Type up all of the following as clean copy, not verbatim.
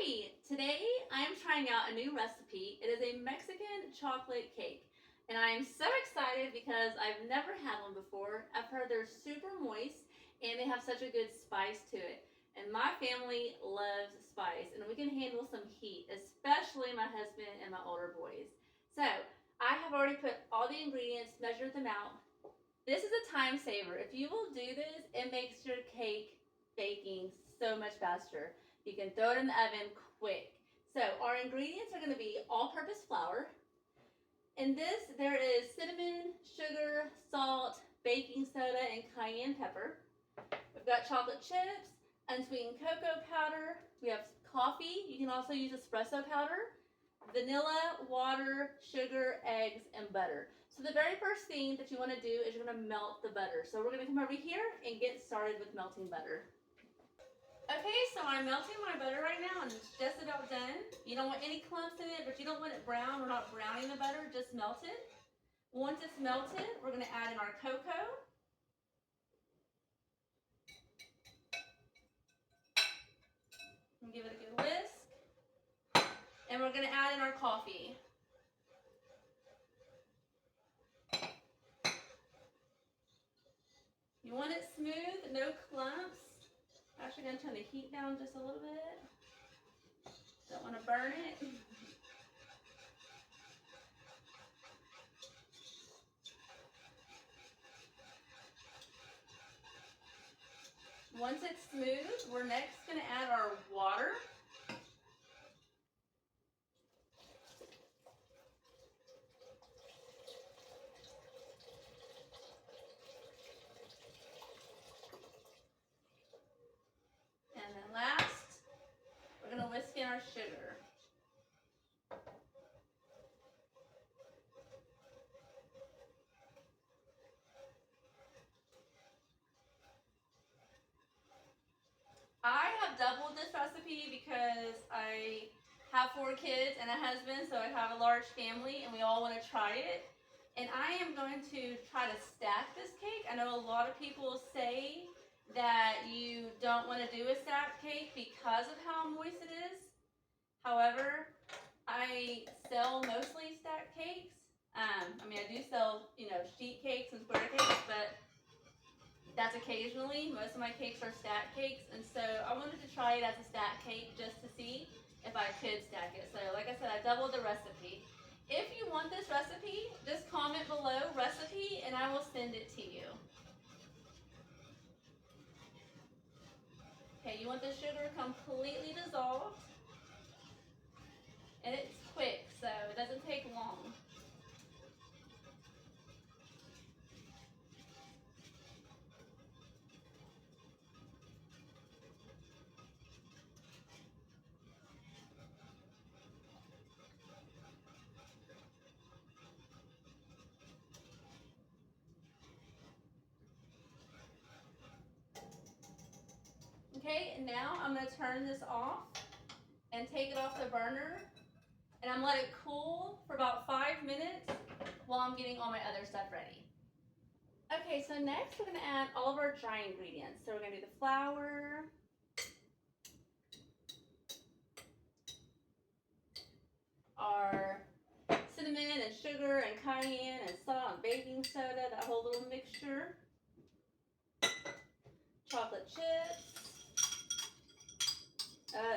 Hi! Today I am trying out a new recipe. It is a Mexican chocolate cake. And I am so excited because I've never had one before. I've heard they're super moist and they have such a good spice to it. And my family loves spice and we can handle some heat, especially my husband and my older boys. So I have already put all the ingredients, measured them out. This is a time saver. If you will do this, it makes your cake baking so much faster. You can throw it in the oven quick. So our ingredients are going to be all-purpose flour. In this, there is cinnamon, sugar, salt, baking soda, and cayenne pepper. We've got chocolate chips, unsweetened cocoa powder. We have coffee. You can also use espresso powder, vanilla, water, sugar, eggs, and butter. So the very first thing that you want to do is you're going to melt the butter. So we're going to come over here and get started with melting butter. Okay, so I'm melting my butter right now and it's just about done. You don't want any clumps in it, but you don't want it brown. We're not browning the butter, just melted. Once it's melted, we're going to add in our cocoa. And give it a good whisk. And we're going to add in our coffee. You want it smooth, no clumps. I'm actually going to turn the heat down just a little bit. Don't want to burn it. Once it's smooth, we're next going to add our water. And then last, we're going to whisk in our sugar. I have doubled this recipe because I have 4 kids and a husband, so I have a large family and we all want to try it. And I am going to try to stack this cake. I know a lot of people say that you don't want to do a stacked cake because of how moist it is. However, I sell mostly stacked cakes. I do sell, sheet cakes and square cakes, but that's occasionally. Most of my cakes are stack cakes, and so I wanted to try it as a stack cake just to see if I could stack it. So like I said, I doubled the recipe. If you want this recipe, just comment below recipe and I will send it to you. Okay, you want the sugar completely dissolved, and it's quick, so it doesn't take long. Okay, and now I'm going to turn this off and take it off the burner, and I'm going to let it cool for about 5 minutes while I'm getting all my other stuff ready. Okay, so next we're going to add all of our dry ingredients. So we're going to do the flour, our cinnamon and sugar and cayenne and salt and baking soda, that whole little mixture, chocolate chips.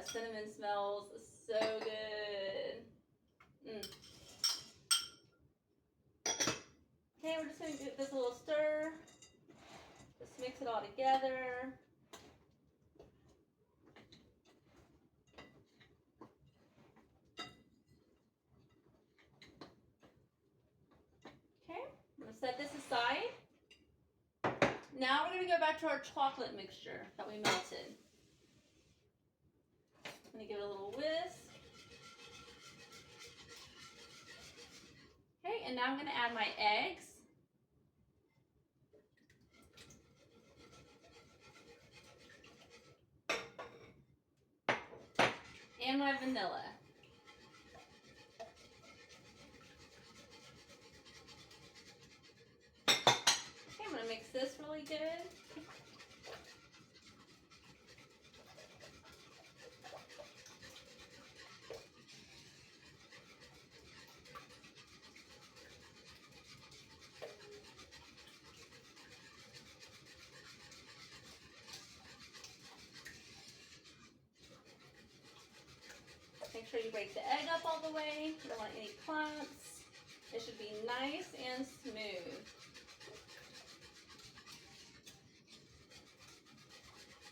Cinnamon smells so good. Okay, we're just going to give this a little stir. Just mix it all together. Okay, I'm going to set this aside. Now we're going to go back to our chocolate mixture that we melted. I'm going to give it a little whisk. Okay, and now I'm going to add my eggs. And my vanilla. Okay, I'm going to mix this really good. Make sure you break the egg up all the way. You don't want any clumps. It should be nice and smooth.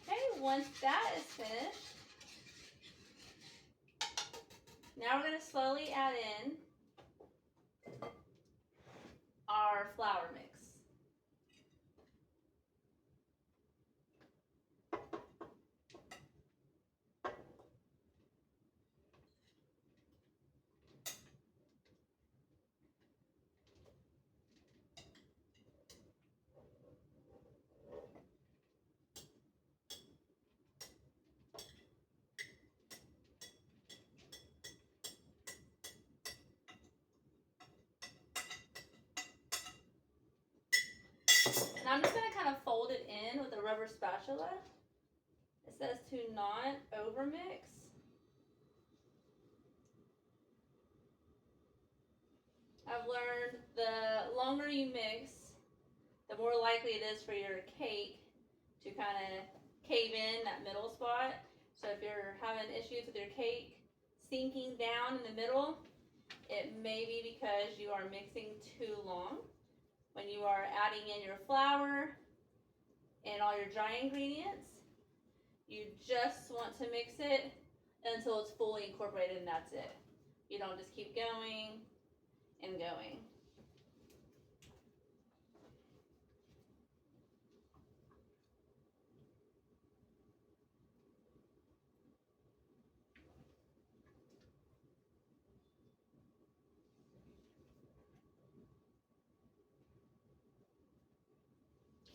Okay, once that is finished, now we're going to slowly add in our flour mix. And I'm just going to kind of fold it in with a rubber spatula. It says to not overmix. I've learned the longer you mix, the more likely it is for your cake to kind of cave in that middle spot. So if you're having issues with your cake sinking down in the middle, it may be because you are mixing too long. When you are adding in your flour and all your dry ingredients, you just want to mix it until it's fully incorporated, and that's it. You don't just keep going and going.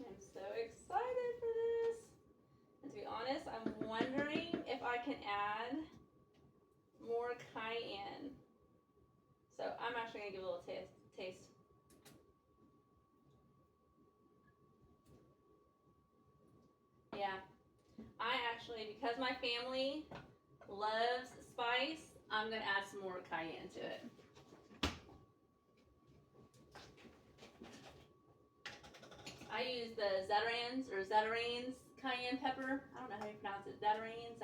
I'm so excited for this. And to be honest, I'm wondering if I can add more cayenne. So I'm actually going to give it a little taste. Yeah, I actually, because my family loves spice, I'm going to add some more cayenne to it. I use the Zatarain's cayenne pepper. I don't know how you pronounce it. Zatarain's.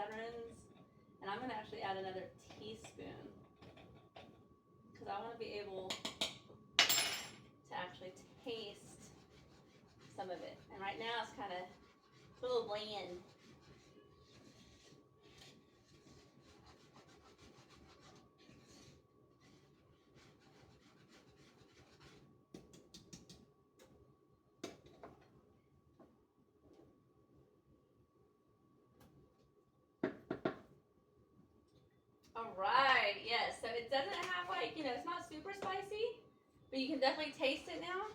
And I'm going to actually add another teaspoon because I want to be able to actually taste some of it. And right now it's kind of a little bland. All right, yes. So it doesn't have like, it's not super spicy, but you can definitely taste it now.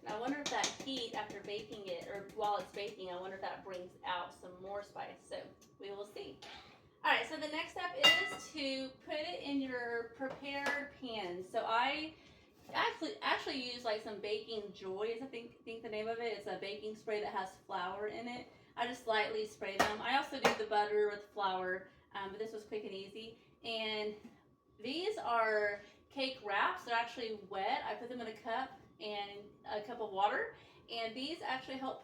And I wonder if that heat after baking it, or while it's baking, I wonder if that brings out some more spice. So we will see. All right, so the next step is to put it in your prepared pan. So I actually use like some Baking Joy, I think the name of it. It's a baking spray that has flour in it. I just lightly spray them. I also do the butter with flour, but this was quick and easy. And these are cake wraps. They're actually wet. I put them in a cup and a cup of water, and these actually help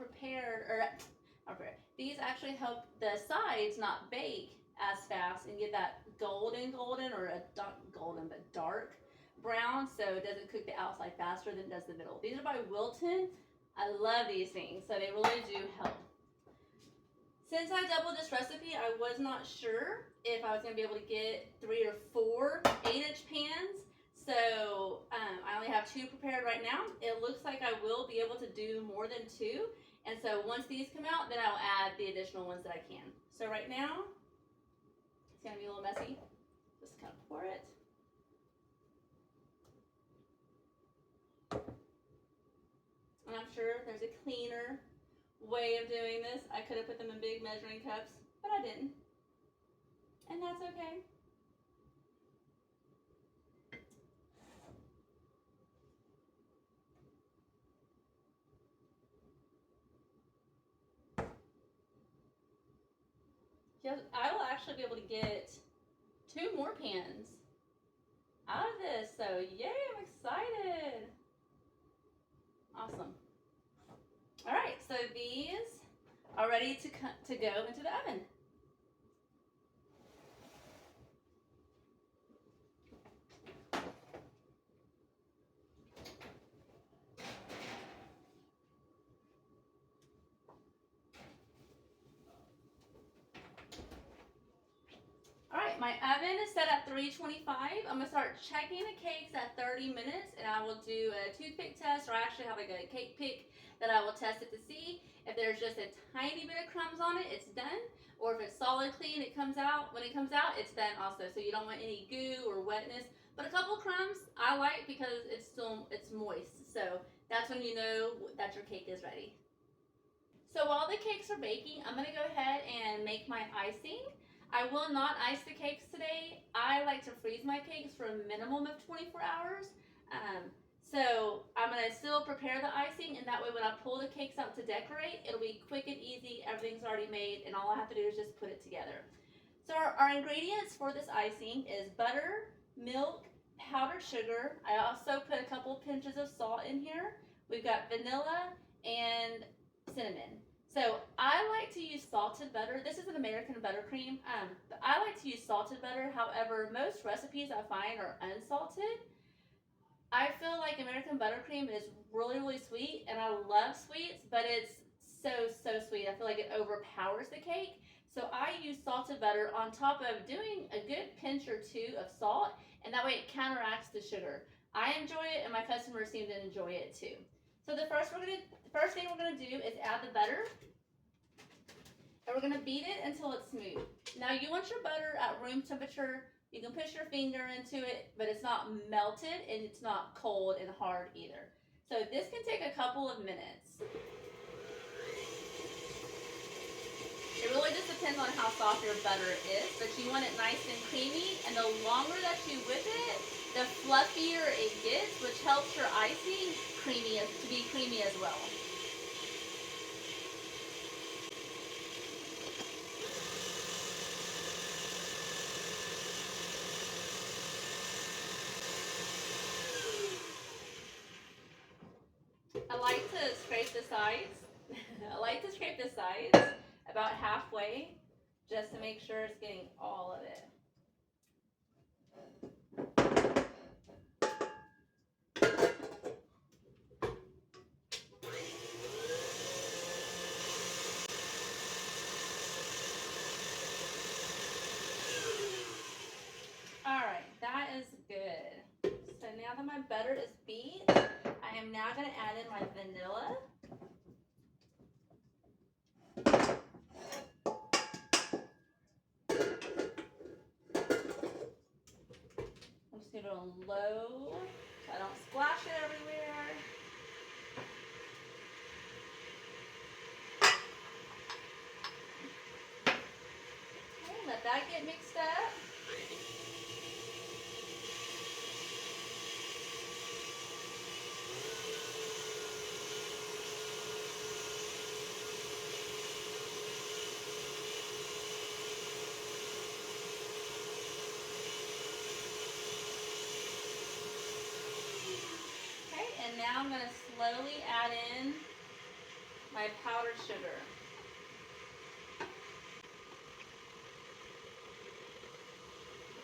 these actually help the sides not bake as fast and get that golden, or a golden but dark brown, so it doesn't cook the outside faster than it does the middle. These are by Wilton. I love these things, so they really do help. Since I doubled this recipe, I was not sure if I was going to be able to get 3 or 4 8-inch pans. So I only have 2 prepared right now. It looks like I will be able to do more than 2. And so once these come out, then I'll add the additional ones that I can. So right now, it's going to be a little messy. Just kind of pour it. And I'm sure there's a cleaner way of doing this. I could have put them in big measuring cups, but I didn't. And that's okay. I will actually be able to get 2 more pans out of this. So yay, I'm excited. Awesome. All right, so these are ready to go into the oven. my oven is set at 325. I'm gonna start checking the cakes at 30 minutes, and I will do a toothpick test, or I actually have like a cake pick that I will test it to see if there's just a tiny bit of crumbs on it, it's done. Or if it's solid clean, it comes out. When it comes out, it's done also. So you don't want any goo or wetness. But a couple crumbs I like because it's moist. So that's when you know that your cake is ready. So while the cakes are baking, I'm gonna go ahead and make my icing. I will not ice the cakes today. I like to freeze my cakes for a minimum of 24 hours. So I'm gonna still prepare the icing, and that way when I pull the cakes out to decorate, it'll be quick and easy. Everything's already made, and all I have to do is just put it together. So our ingredients for this icing is butter, milk, powdered sugar. I also put a couple pinches of salt in here. We've got vanilla and cinnamon. So I like to use salted butter. This is an American buttercream. I like to use salted butter. However, most recipes I find are unsalted. I feel like American buttercream is really, really sweet, and I love sweets, but it's so sweet. I feel like it overpowers the cake. So I use salted butter on top of doing a good pinch or two of salt, and that way it counteracts the sugar. I enjoy it, and my customers seem to enjoy it too. So the first thing we're gonna do is add the butter, and we're gonna beat it until it's smooth. Now you want your butter at room temperature. You can push your finger into it, but it's not melted and it's not cold and hard either. So this can take a couple of minutes. It really just depends on how soft your butter is, but you want it nice and creamy, and the longer that you whip it, the fluffier it gets, which helps your icing to be creamy as well. I like to scrape the sides. I like to scrape the sides about halfway just to make sure it's getting all of it. Alright, that is good. So now that my butter is beat, I am now going to add in my vanilla. I'm just going to do it on low so I don't splash it everywhere. Okay, let that get mixed up. And now I'm going to slowly add in my powdered sugar.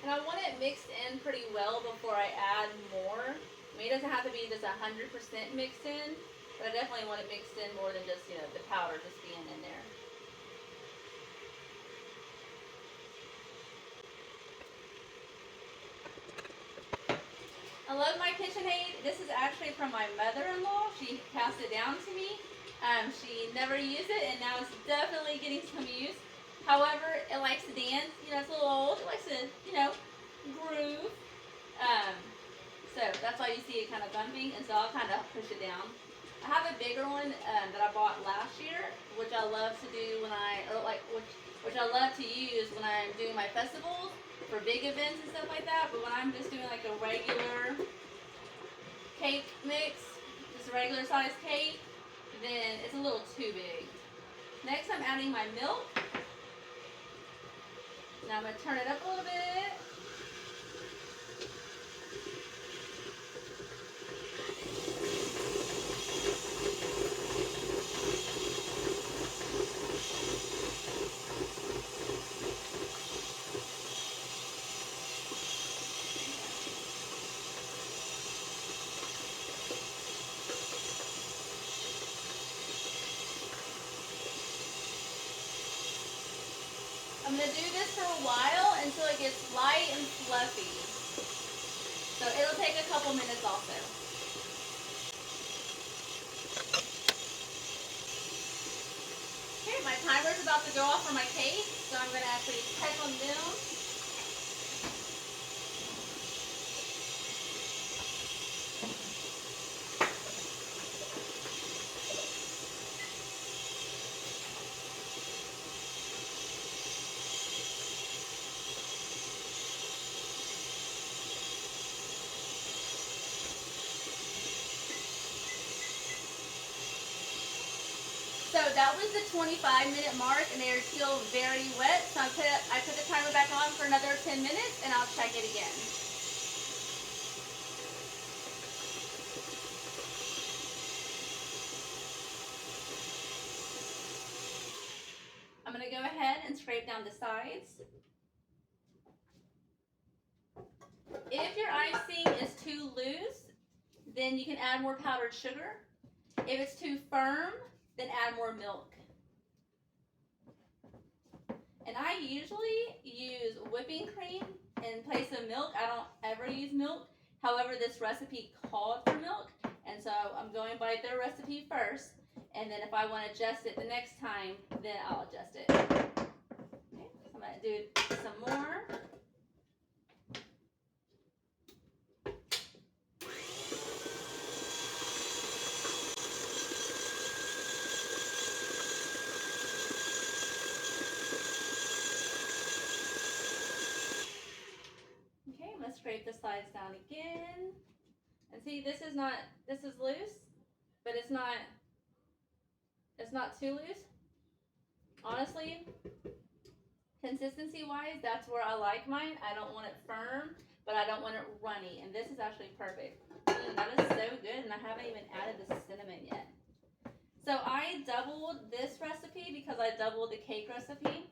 And I want it mixed in pretty well before I add more. I mean, it doesn't have to be just 100% mixed in, but I definitely want it mixed in more than just, the powder just being in there. I love my KitchenAid. This is actually from my mother-in-law. She passed it down to me. She never used it, and now it's definitely getting some use. However, it likes to dance. It's a little old. It likes to, groove. So that's why you see it kind of bumping, and so I'll kind of push it down. I have a bigger one that I bought last year, which I love to do which I love to use when I'm doing my festivals for big events and stuff like that. But when I'm just doing like a regular cake mix, just a regular size cake, then it's a little too big. Next, I'm adding my milk. Now I'm going to turn it up a little bit. I'm going to do this for a while until it gets light and fluffy. So it'll take a couple minutes also. Okay, my timer's about to go off for my cake, so I'm going to actually check them down. So that was the 25-minute mark, and they're still very wet. So I put the timer back on for another 10 minutes, and I'll check it again. I'm going to go ahead and scrape down the sides. If your icing is too loose, then you can add more powdered sugar. If it's too firm, then add more milk. And I usually use whipping cream in place of milk. I don't ever use milk. However, this recipe called for milk, and so I'm going by their recipe first. And then if I want to adjust it the next time, then I'll adjust it. Okay, so I'm going to do some more. Okay, I'm going to scrape the sides down again. And see, this is loose, but it's not too loose. Honestly, consistency wise, that's where I like mine. I don't want it firm, but I don't want it runny. And this is actually perfect. That is so good, and I haven't even added the cinnamon yet. So I doubled this recipe because I doubled the cake recipe.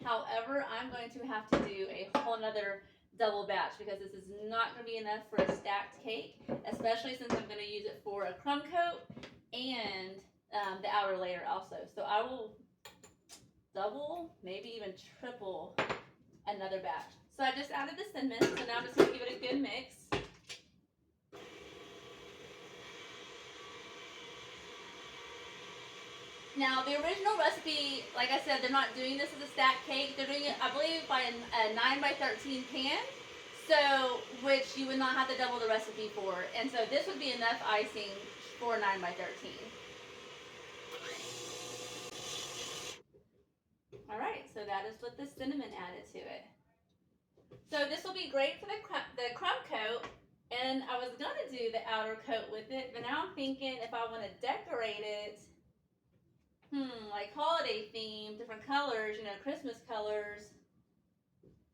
However, I'm going to have to do a whole nother double batch because this is not going to be enough for a stacked cake, especially since I'm going to use it for a crumb coat and the outer layer also. So I will double, maybe even triple another batch. So I just added the cinnamon, so now I'm just going to give it a good mix. Now, the original recipe, like I said, they're not doing this as a stacked cake. They're doing it, I believe, by a 9 by 13 pan, so which you would not have to double the recipe for. And so this would be enough icing for 9 by 13. All right, so that is what the cinnamon added to it. So this will be great for the crumb coat, and I was going to do the outer coat with it, but now I'm thinking if I want to decorate it, like holiday theme, different colors, you know, Christmas colors,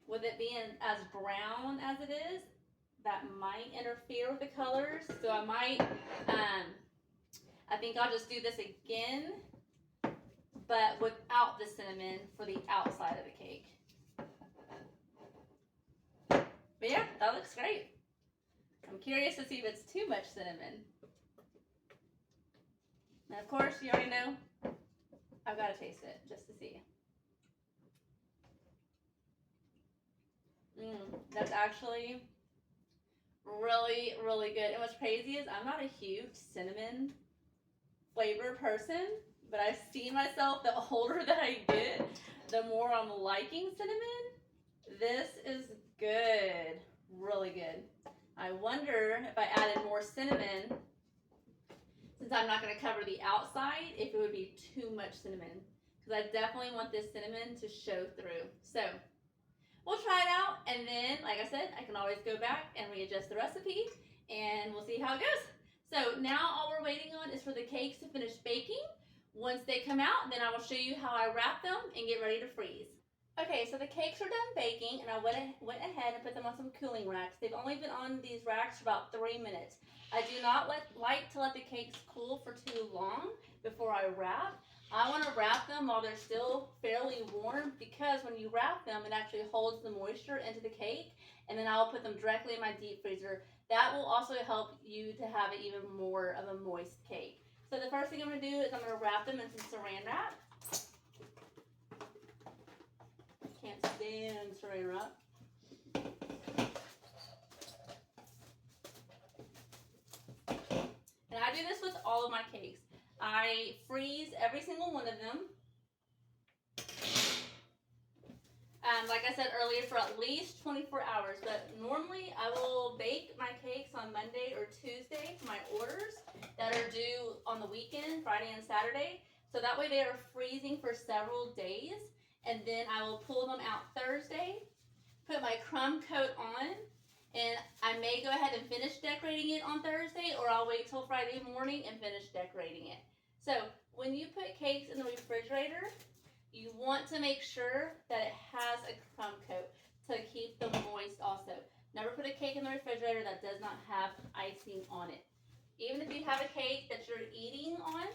with it being as brown as it is, that might interfere with the colors. So I might, I think I'll just do this again, but without the cinnamon for the outside of the cake. But yeah, that looks great. I'm curious to see if it's too much cinnamon. And of course, you already know, I've got to taste it just to see. That's actually really, really good. And what's crazy is I'm not a huge cinnamon flavor person, but I see myself, the older that I get, the more I'm liking cinnamon. This is good, really good. I wonder if I added more cinnamon, since I'm not going to cover the outside, if it would be too much cinnamon, because I definitely want this cinnamon to show through. So we'll try it out, and then, like I said, I can always go back and readjust the recipe, and we'll see how it goes. So now all we're waiting on is for the cakes to finish baking. Once they come out, then I will show you how I wrap them and get ready to freeze. Okay, so the cakes are done baking, and I went ahead and put them on some cooling racks. They've only been on these racks for about 3 minutes. I do not like to let the cakes cool for too long before I wrap. I want to wrap them while they're still fairly warm, because when you wrap them, it actually holds the moisture into the cake, and then I'll put them directly in my deep freezer. That will also help you to have even more of a moist cake. So the first thing I'm going to do is I'm going to wrap them in some saran wrap. than saran wrap. And I do this with all of my cakes. I freeze every single one of them. Like I said earlier, for at least 24 hours. But normally I will bake my cakes on Monday or Tuesday for my orders that are due on the weekend, Friday and Saturday. So that way they are freezing for several days. And then I will pull them out Thursday, put my crumb coat on, and I may go ahead and finish decorating it on Thursday, or I'll wait till Friday morning and finish decorating it. So when you put cakes in the refrigerator, you want to make sure that it has a crumb coat to keep them moist also. Never put a cake in the refrigerator that does not have icing on it. Even if you have a cake that you're eating on,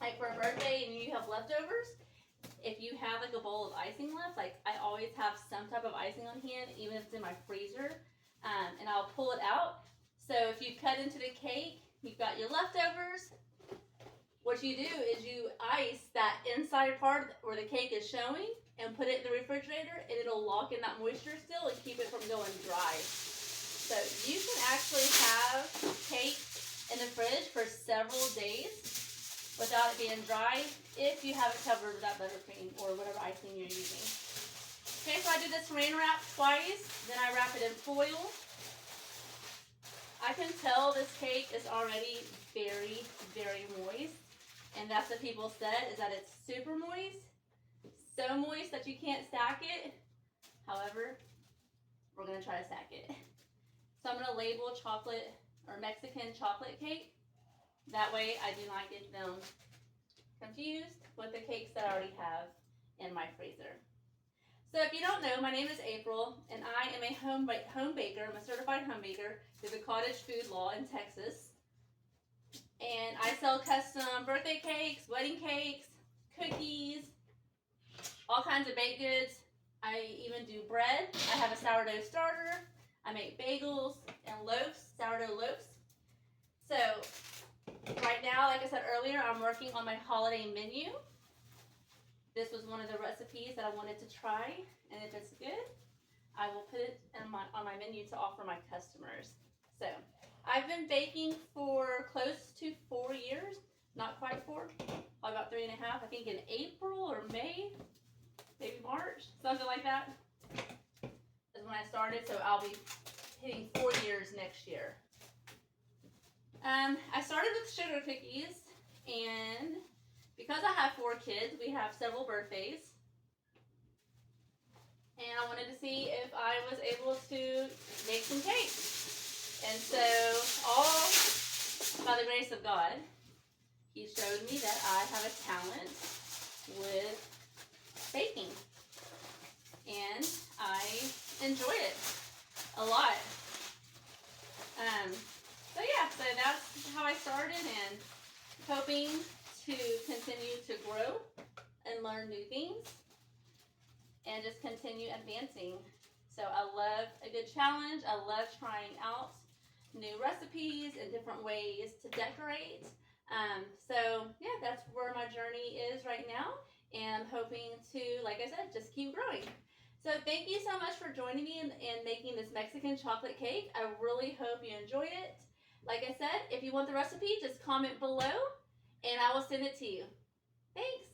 like for a birthday and you have leftovers, if you have like a bowl of icing left, like I always have some type of icing on hand, even if it's in my freezer, and I'll pull it out. So if you cut into the cake, you've got your leftovers. What you do is you ice that inside part where the cake is showing and put it in the refrigerator, and it'll lock in that moisture still and keep it from going dry. So you can actually have cake in the fridge for several days without it being dry if you have it covered with that buttercream or whatever icing you're using. Okay, so I did this saran wrap twice, then I wrap it in foil. I can tell this cake is already very, very moist. And that's what people said, is that it's super moist. So moist that you can't stack it. However, we're going to try to stack it. So I'm going to label chocolate or Mexican chocolate cake. That way I do not get them confused with the cakes that I already have in my freezer. So if you don't know, my name is April, and I am a home baker. I'm a certified home baker through the Cottage Food Law in Texas. And I sell custom birthday cakes, wedding cakes, cookies, all kinds of baked goods. I even do bread. I have a sourdough starter. I make bagels and loaves, sourdough loaves. So right now, like I said earlier, I'm working on my holiday menu. This was one of the recipes that I wanted to try, and if it's good, I will put it on my menu to offer my customers. So I've been baking for close to 4 years, not quite 4, probably about 3.5. I think in April or May, maybe March, something like that, is when I started. So I'll be hitting 4 years next year. I started with sugar cookies, and because I have 4 kids, we have several birthdays. And I wanted to see if I was able to make some cakes. And so, all by the grace of God, He showed me that I have a talent with baking. And I enjoy it a lot. So yeah, so that's how I started, and hoping to continue to grow and learn new things and just continue advancing. So I love a good challenge. I love trying out new recipes and different ways to decorate. So yeah, that's where my journey is right now, and I'm hoping to, like I said, just keep growing. So thank you so much for joining me in making this Mexican chocolate cake. I really hope you enjoy it. Like I said, if you want the recipe, just comment below and I will send it to you. Thanks.